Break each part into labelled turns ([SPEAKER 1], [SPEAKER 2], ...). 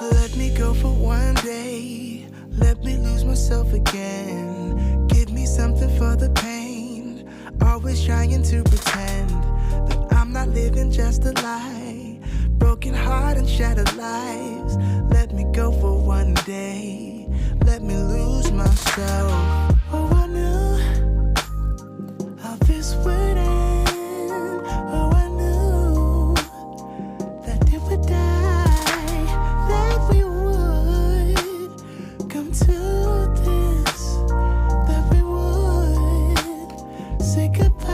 [SPEAKER 1] Let me go for one day. Let me lose myself again. Give me something for the pain. Always trying to pretend that I'm not living just a lie. Broken heart and shattered lives. Let me go for one day. Let me lose myself. Oh, I knew how this would end. Oh, I knew that it would die, that we would come to this, that we would say goodbye.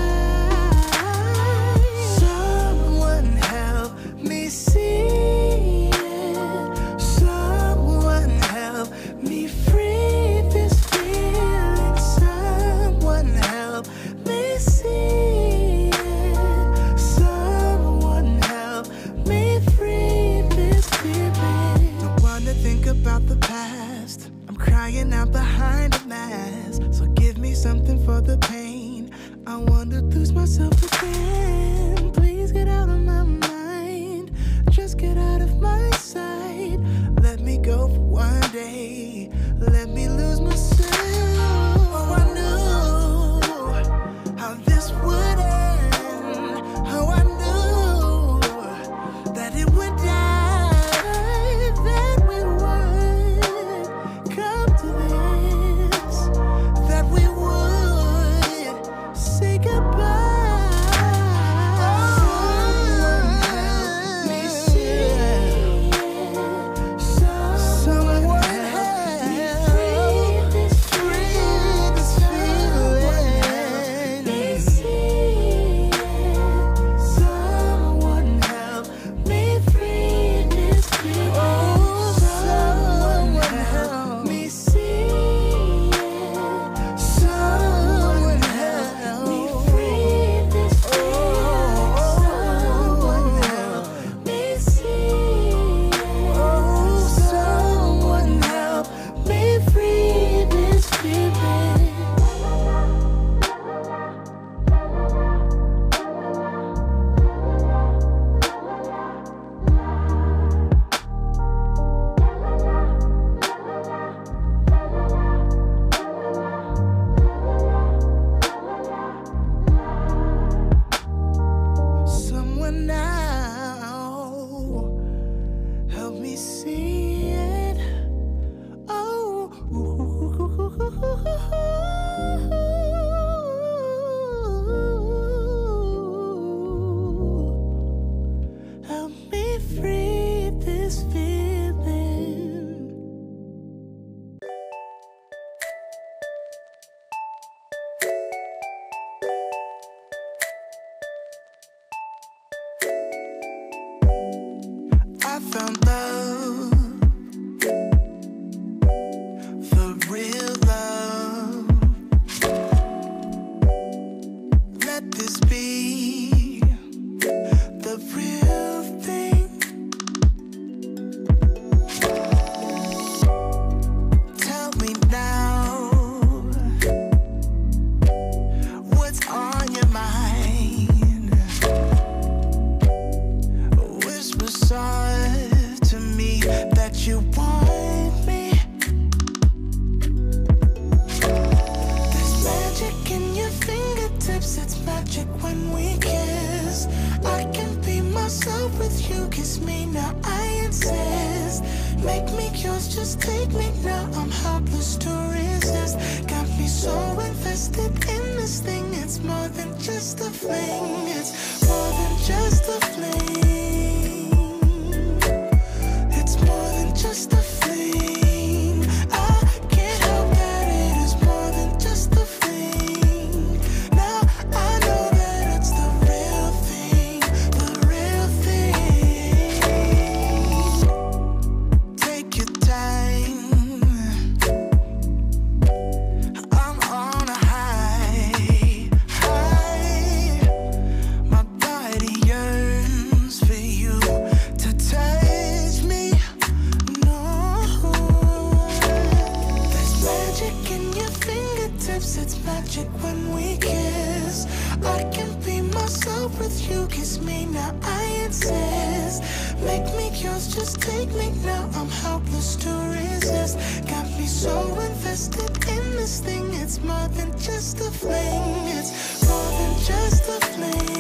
[SPEAKER 1] Someone help me see it. Someone help me free this feeling. Someone help me see it. Someone help me free this feeling. Don't wanna think about the past. I'm crying out behind a mask. So give me something for the pain. I wanna lose myself again. Please get out of my mind. Just get out of my sight. Let me go for one day. Let me lose myself. Oh, I knew how this would end. Oh, I knew that it would die, that we would come to this, that we would say goodbye. Someone help me see it. Someone help me free this feeling. Someone help me free this feeling. Oh, someone help me see it. Someone help me free this feeling. Someone help me see it. Oh, someone help me free this feeling. Someone now help me see it. Oh, help me free this feeling. I found love, the real love. Let this be the real thing. Tell me now, what's on your mind? Whisper soft to me that you want me. There's magic in your fingertips. It's magic when we kiss. I can be myself with you. Kiss me now, I insist. Make me yours, just take me now. I'm helpless to resist. Got me so invested in this thing. It's more than just a fling. It's more than just a fling. It's more than just a fling. I can't help that it is more than just a fling. Now I know that it's the real thing, the real thing. Take your time. I'm on a high. My body yearns for you to touch me. No, there's magic in your fingertips. It's magic when we kiss. I can be myself with you. Kiss me now, I insist. exist. Make me yours, just take me now. I'm helpless to resist. Got me so invested in this thing. It's more than just a fling. It's more than just a fling.